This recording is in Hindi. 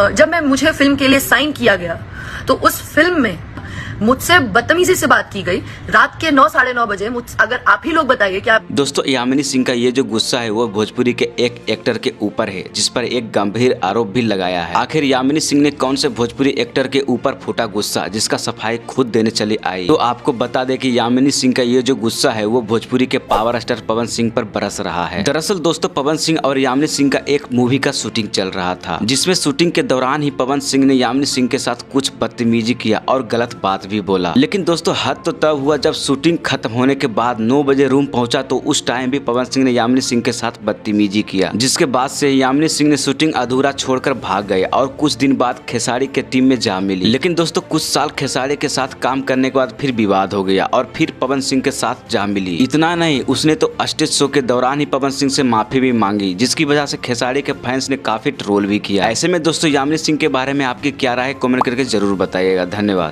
जब मैं मुझे फिल्म के लिए साइन किया गया तो उस फिल्म में मुझसे बदतमीजी से बात की गई रात के 9 साढ़े 9 बजे। अगर आप ही लोग बताइए कि आप। दोस्तों, यामिनी सिंह का ये जो गुस्सा है वो भोजपुरी के एक एक्टर के ऊपर है, जिस पर एक गंभीर आरोप भी लगाया है। आखिर यामिनी सिंह ने कौन से भोजपुरी एक्टर के ऊपर फूटा गुस्सा, जिसका सफाई खुद देने चली आई। तो आपको बता दें कि यामिनी सिंह का ये जो गुस्सा है वो भोजपुरी के पावर स्टार पवन सिंह पर बरस रहा है। दरअसल दोस्तों, पवन सिंह और यामिनी सिंह का एक मूवी का शूटिंग चल रहा था, जिसमें शूटिंग के दौरान ही पवन सिंह ने यामिनी सिंह के साथ कुछ बदतमीजी किया और गलत बात भी बोला। लेकिन दोस्तों, हद तो तब हुआ जब शूटिंग खत्म होने के बाद 9 बजे रूम पहुंचा तो उस टाइम भी पवन सिंह ने यामिनी सिंह के साथ बदतमीजी किया, जिसके बाद से यामिनी सिंह ने शूटिंग अधूरा छोड़कर भाग गए और कुछ दिन बाद खेसारी के टीम में जा मिली। लेकिन दोस्तों, कुछ साल खेसारी के साथ काम करने के बाद फिर विवाद हो गया और फिर पवन सिंह के साथ जा मिली। इतना नहीं, उसने तो स्टेज शो के दौरान ही पवन सिंह से माफी भी मांगी, जिसकी वजह से खेसारी के फैंस ने काफी ट्रोल भी किया। ऐसे में दोस्तों, यामिनी सिंह के बारे में आपकी क्या राय है, कमेंट करके जरूर बताइएगा। धन्यवाद।